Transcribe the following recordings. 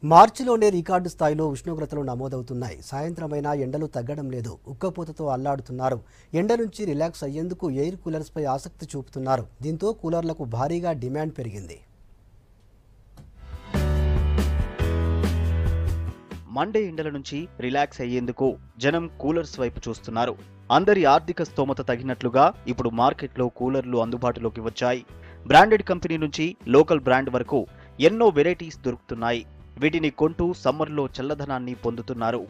మార్చిలోనే record స్థాయిలో ఉష్ణోగ్రతలు నమోదవుతున్నాయి. సాయంత్రమైనా ఎండలు తగ్గడం లేదు. ఉక్కపోతతో అల్లాడుతున్నారు. ఎండ నుంచి రిలాక్స్ అయ్యేందుకు ఎయిర్ కూలర్స్పై ఆసక్తి చూపుతున్నారు. దీంతో కూలర్లకు భారీగా డిమాండ్ పెరిగింది. మండే ఎండల నుంచి రిలాక్స్ అయ్యేందుకు జనం కూలర్స్ వైపు చూస్తున్నారు. అందరి ఆర్థిక స్తోమత తగినట్లుగా ఇప్పుడు మార్కెట్లో కూలర్లు అందుబాటులోకి వచ్చాయి. బ్రాండెడ్ కంపెనీ నుంచి లోకల్ బ్రాండ్ వరకు ఎన్నో వెరైటీస్ దొరుకుతున్నాయి. వీటిని కొంటూ సమ్మర్లో చల్లదనాన్ని పొందుతున్నారు.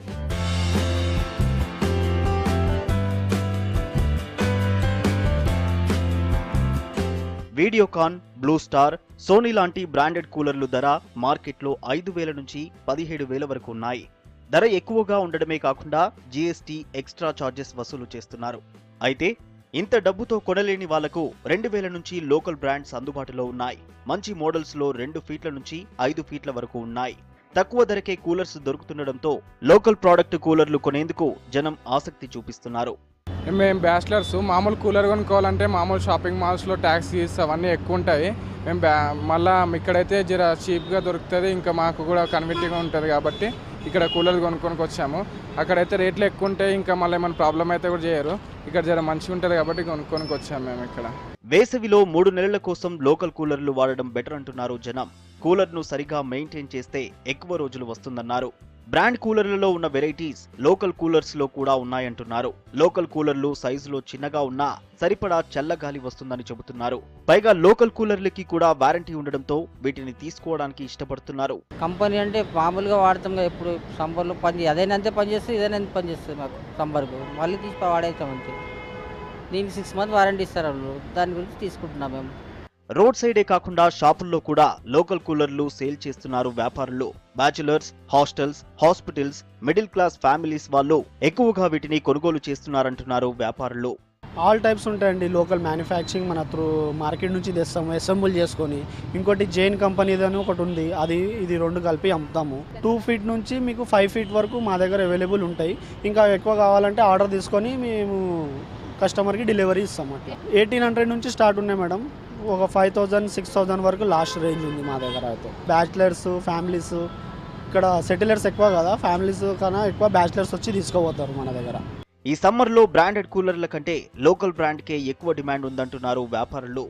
వీడియోకాన్, బ్లూ స్టార్, సోనీ లాంటి బ్రాండెడ్ కూలర్లు ధర మార్కెట్లో 5,000 నుంచి 17,000 వరకు ఉన్నాయి. ధర ఎక్కువగా ఉండడమే కాకుండా జీఎస్టీ ఎక్స్ట్రా ఛార్జెస్ వసూలు చేస్తున్నారు. అయితే ఇంత డబ్బుతో కొనలేని వాళ్లకు 2,000 నుంచి లోకల్ బ్రాండ్స్ అందుబాటులో ఉన్నాయి. మంచి మోడల్స్ లో 2 ఫీట్ల నుంచి 5 ఫీట్ల వరకు ఉన్నాయి. తక్కువ ధరకే కూలర్స్ దొరుకుతుండడంతో లోకల్ ప్రోడక్ట్ కూలర్లు కొనేందుకు జనం ఆసక్తి చూపిస్తున్నారు. మేము బ్యాచిలర్స్ మామూలు కూలర్ కొనుక్కోవాలంటే మామూలు షాపింగ్ మాల్స్లో ట్యాక్సీస్ అవన్నీ ఎక్కువ ఉంటాయి. మేము మళ్ళీ ఇక్కడైతే జర చీప్గా దొరుకుతుంది, ఇంకా మాకు కూడా కన్వీనియంట్గా ఉంటుంది కాబట్టి ఇక్కడ కూలర్ కొనుక్కొని వచ్చాము. అక్కడైతే రేట్లు ఎక్కువ ఉంటాయి, ఇంకా మళ్ళీ ఏమైనా ప్రాబ్లం అయితే కూడా చేయరు. ఇక్కడ జర మంచిగా ఉంటుంది కాబట్టి కొనుక్కొని వచ్చాము మేము. ఇక్కడ వేసవిలో 3 నెలల కోసం లోకల్ కూలర్లు వాడడం బెటర్ అంటున్నారు జనం. కూలర్ను సరిగా మెయింటైన్ చేస్తే ఎక్కువ రోజులు వస్తుందన్నారు. బ్రాండ్ కూలర్లలో ఉన్న వెరైటీస్ లోకల్ కూలర్స్ లో కూడా ఉన్నాయంటున్నారు. లోకల్ కూలర్లు సైజులో చిన్నగా ఉన్నా సరిపడా చల్లగాలి వస్తుందని చెబుతున్నారు. పైగా లోకల్ కూలర్లకి కూడా వారంటీ ఉండడంతో వీటిని తీసుకోవడానికి ఇష్టపడుతున్నారు. కంపెనీ అంటే మామూలుగా వాడతాం కదా, ఎప్పుడు సమ్మర్లో అదేనంతే పనిచేస్తుంది, ఇదేనంత పనిచేస్తుంది. మాకు సమ్మర్కు మళ్ళీ తీసి వాడేస్తాం అంతే. దీనికి 6 months వారంటీ ఇస్తారు వాళ్ళు, దాని గురించి తీసుకుంటున్నాం మేము. రోడ్ సైడే కాకుండా షాపుల్లో కూడా లోకల్ కూలర్లు సేల్ చేస్తున్నారు వ్యాపారులు. Bachelors, hostels, hospitals, middle class families వాళ్ళు ఎక్కువగా వీటిని కొనుగోలు చేస్తున్నారంటున్నారు వ్యాపారులు. ఆల్ టైప్స్ ఉంటాయండి. లోకల్ మ్యానుఫ్యాక్చరింగ్ మన త్రూ మార్కెట్ నుంచి తెస్తాము, అసెంబుల్ చేసుకొని. ఇంకోటి జైన్ కంపెనీది అని ఒకటి ఉంది, ఇది 2 కలిపి అమ్ముతాము. 2 feet నుంచి మీకు 5 feet వరకు మా దగ్గర అవైలబుల్ ఉంటాయి. ఇంకా ఎక్కువ కావాలంటే ఆర్డర్ తీసుకొని మేము కస్టమర్కి డెలివరీ ఇస్తాం. అట్లా 1800 నుంచి స్టార్ట్ ఉన్నాయి మేడం. ఒక 5,000, 6,000 వరకు లాస్ట్ రేంజ్ ఉంది మా దగ్గర. అయితే బ్యాచిలర్స్, ఫ్యామిలీస్, ఇక్కడ సెటిలర్స్ ఎక్కువ కదా, ఫ్యామిలీస్ కన్నా ఎక్కువ బ్యాచిలర్స్ వచ్చి తీసుకోపోతారు మన దగ్గర. ఈ సమ్మర్లో బ్రాండెడ్ కూలర్ల కంటే లోకల్ బ్రాండ్కే ఎక్కువ డిమాండ్ ఉందంటున్నారు వ్యాపారులు.